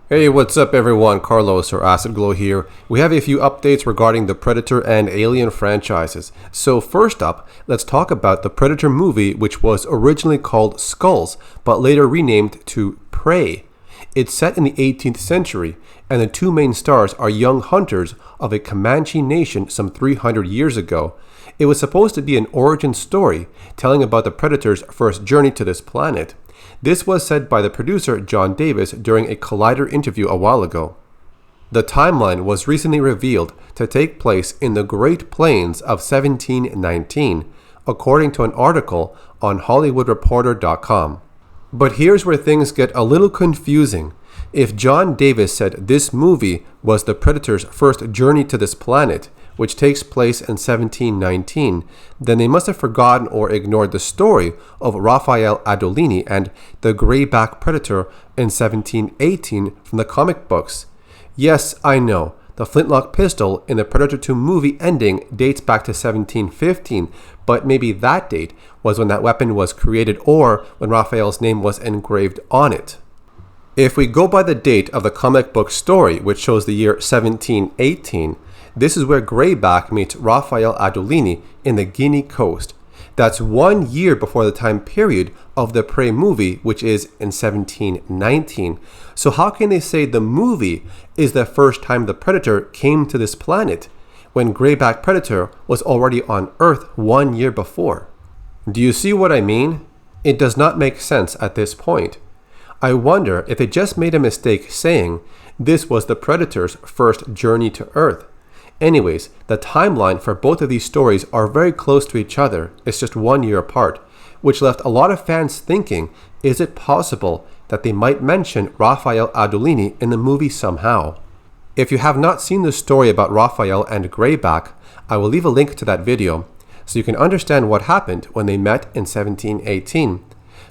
Hey, what's up everyone? Carlos or Acid Glow here. We have a few updates regarding the Predator and Alien franchises. So first up, let's talk about the Predator movie, which was originally called Skulls, but later renamed to Prey. It's set in the 18th century, and the two main stars are young hunters of a Comanche nation some 300 years ago. It was supposed to be an origin story, telling about the Predator's first journey to this planet. This was said by the producer John Davis during a Collider interview a while ago. The timeline was recently revealed to take place in the Great Plains of 1719, according to an article on HollywoodReporter.com. But here's where things get a little confusing. If John Davis said this movie was the Predator's first journey to this planet, which takes place in 1719, then they must have forgotten or ignored the story of Raphael Adolini and the grayback predator in 1718 from the comic books. Yes, I know, the flintlock pistol in the Predator 2 movie ending dates back to 1715, but maybe that date was when that weapon was created or when Raphael's name was engraved on it. If we go by the date of the comic book story, which shows the year 1718, this is where Grayback meets Raphael Adolini in the Guinea coast. That's 1 year before the time period of the Prey movie, which is in 1719. So how can they say the movie is the first time the Predator came to this planet, when Grayback Predator was already on Earth 1 year before? Do you see what I mean? It does not make sense at this point. I wonder if they just made a mistake saying this was the Predator's first journey to Earth. Anyways, the timeline for both of these stories are very close to each other. It's just 1 year apart, which left a lot of fans thinking, is it possible that they might mention Raphael Adolini in the movie somehow? If you have not seen the story about Raphael and Grayback, I will leave a link to that video so you can understand what happened when they met in 1718.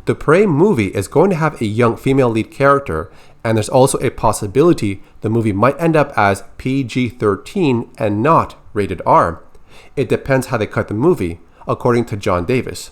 The Prey movie is going to have a young female lead character, and there's also a possibility the movie might end up as PG-13 and not rated R. It depends how they cut the movie, according to John Davis.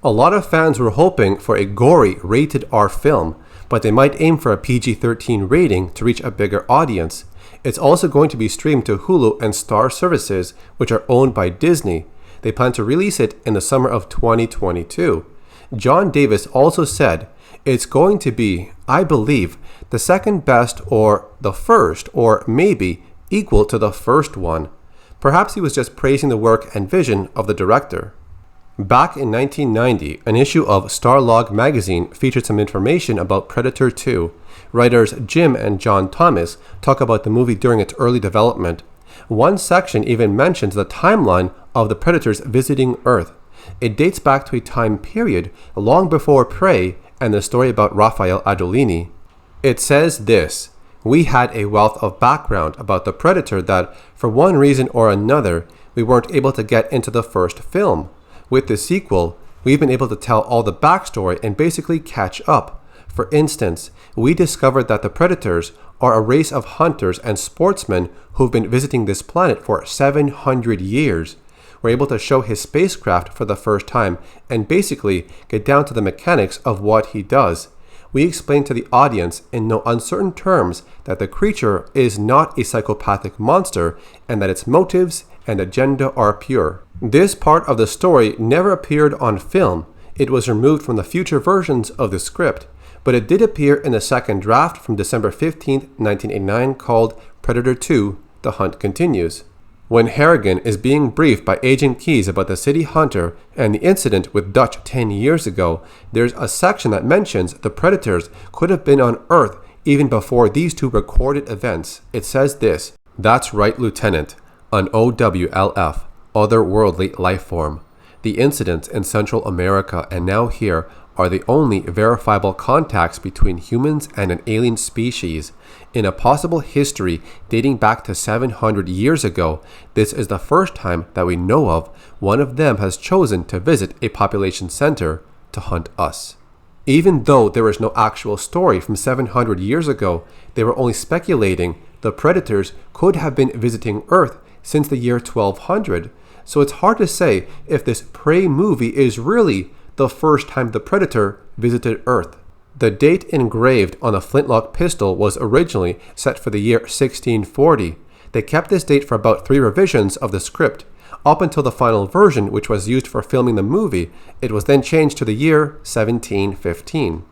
A lot of fans were hoping for a gory rated R film, but they might aim for a PG-13 rating to reach a bigger audience. It's also going to be streamed to Hulu and Star services, which are owned by Disney. They plan to release it in the summer of 2022. John Davis also said, it's going to be, I believe, the second best or the first or maybe equal to the first one. Perhaps he was just praising the work and vision of the director. Back in 1990, an issue of Starlog magazine featured some information about Predator 2. Writers Jim and John Thomas talk about the movie during its early development. One section even mentions the timeline of the Predators visiting Earth. It dates back to a time period long before Prey and the story about Raphael Adolini. It says this: we had a wealth of background about the Predator that, for one reason or another, we weren't able to get into the first film. With the sequel, we've been able to tell all the backstory and basically catch up. For instance, we discovered that the Predators are a race of hunters and sportsmen who've been visiting this planet for 700 years. We're able to show his spacecraft for the first time and basically get down to the mechanics of what he does. We explain to the audience in no uncertain terms that the creature is not a psychopathic monster and that its motives and agenda are pure. This part of the story never appeared on film. It was removed from the future versions of the script, but it did appear in the second draft from December 15, 1989 called Predator 2: The Hunt Continues. When Harrigan is being briefed by Agent Keyes about the city hunter and the incident with Dutch 10 years ago, there's a section that mentions the Predators could have been on Earth even before these two recorded events. It says this: that's right, Lieutenant, an OWLF, otherworldly life form. The incidents in Central America and now here are the only verifiable contacts between humans and an alien species. In a possible history dating back to 700 years ago, this is the first time that we know of one of them has chosen to visit a population center to hunt us. Even though there is no actual story from 700 years ago, they were only speculating the Predators could have been visiting Earth since the year 1200. So it's hard to say if this Prey movie is really the first time the Predator visited Earth. The date engraved on the flintlock pistol was originally set for the year 1640. They kept this date for about 3 revisions of the script. Up until the final version, which was used for filming the movie, it was then changed to the year 1715.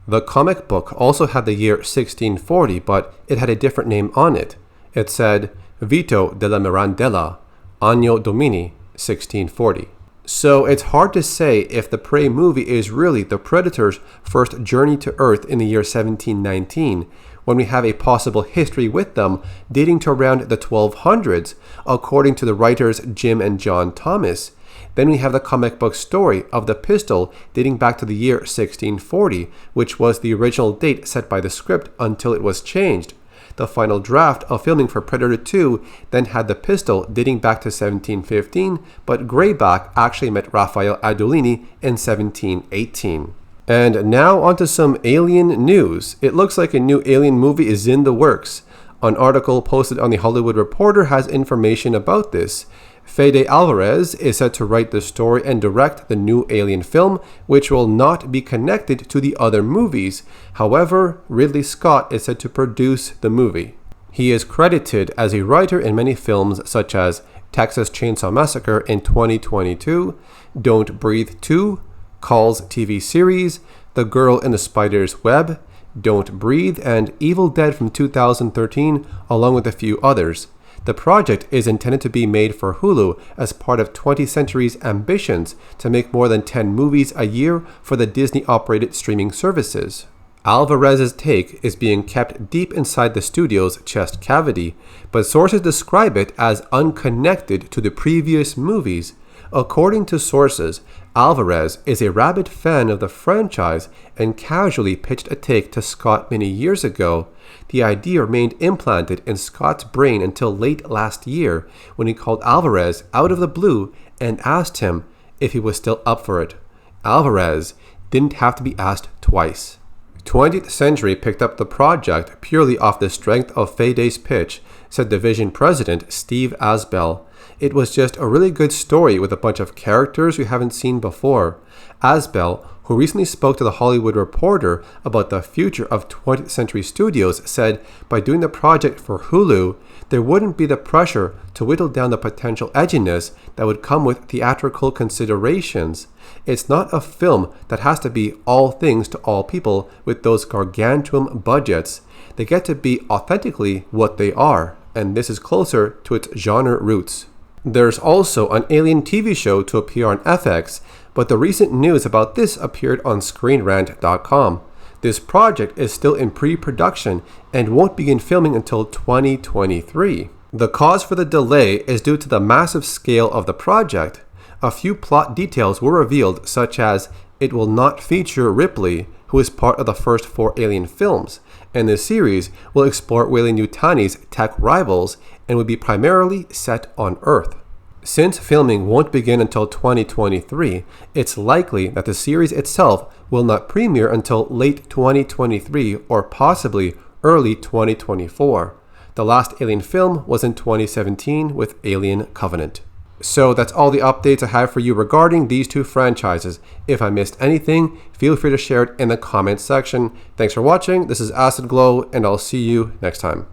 The comic book also had the year 1640, but it had a different name on it. It said Vito della Mirandella, Anno Domini 1640. So it's hard to say if the Prey movie is really the Predator's first journey to Earth in the year 1719, when we have a possible history with them dating to around the 1200s, according to the writers Jim and John Thomas. Then we have the comic book story of the pistol dating back to the year 1640, which was the original date set by the script until it was changed. The final draft of filming for Predator 2 then had the pistol dating back to 1715, but Grayback actually met Raphael Adolini in 1718. And now onto some Alien news. It looks like a new Alien movie is in the works. An article posted on the Hollywood Reporter has information about this. Fede Alvarez is set to write the story and direct the new Alien film, which will not be connected to the other movies. However, Ridley Scott is set to produce the movie. He is credited as a writer in many films such as Texas Chainsaw Massacre in 2022, Don't Breathe 2, Calls TV series, The Girl in the Spider's Web, Don't Breathe, and Evil Dead from 2013, along with a few others. The project is intended to be made for Hulu as part of 20th Century's ambitions to make more than 10 movies a year for the Disney-operated streaming services. Alvarez's take is being kept deep inside the studio's chest cavity, but sources describe it as unconnected to the previous movies. According to sources, Alvarez is a rabid fan of the franchise and casually pitched a take to Scott many years ago. The idea remained implanted in Scott's brain until late last year, when he called Alvarez out of the blue and asked him if he was still up for it. Alvarez didn't have to be asked twice. 20th Century picked up the project purely off the strength of Fede's pitch, said division president Steve Asbell. It was just a really good story with a bunch of characters we haven't seen before. Asbell, who recently spoke to the Hollywood Reporter about the future of 20th Century Studios, said by doing the project for Hulu, there wouldn't be the pressure to whittle down the potential edginess that would come with theatrical considerations. It's not a film that has to be all things to all people with those gargantuan budgets. They get to be authentically what they are, and this is closer to its genre roots. There's also an Alien TV show to appear on FX, but the recent news about this appeared on ScreenRant.com. This project is still in pre-production and won't begin filming until 2023. The cause for the delay is due to the massive scale of the project. A few plot details were revealed, such as it will not feature Ripley, who is part of the first 4 Alien films, and the series will explore Weyland-Yutani's tech rivals and will be primarily set on Earth. Since filming won't begin until 2023, it's likely that the series itself will not premiere until late 2023 or possibly early 2024. The last Alien film was in 2017 with Alien Covenant. So that's all the updates I have for you regarding these 2 franchises. If I missed anything, feel free to share it in the comments section. Thanks for watching. This is Acid Glow, and I'll see you next time.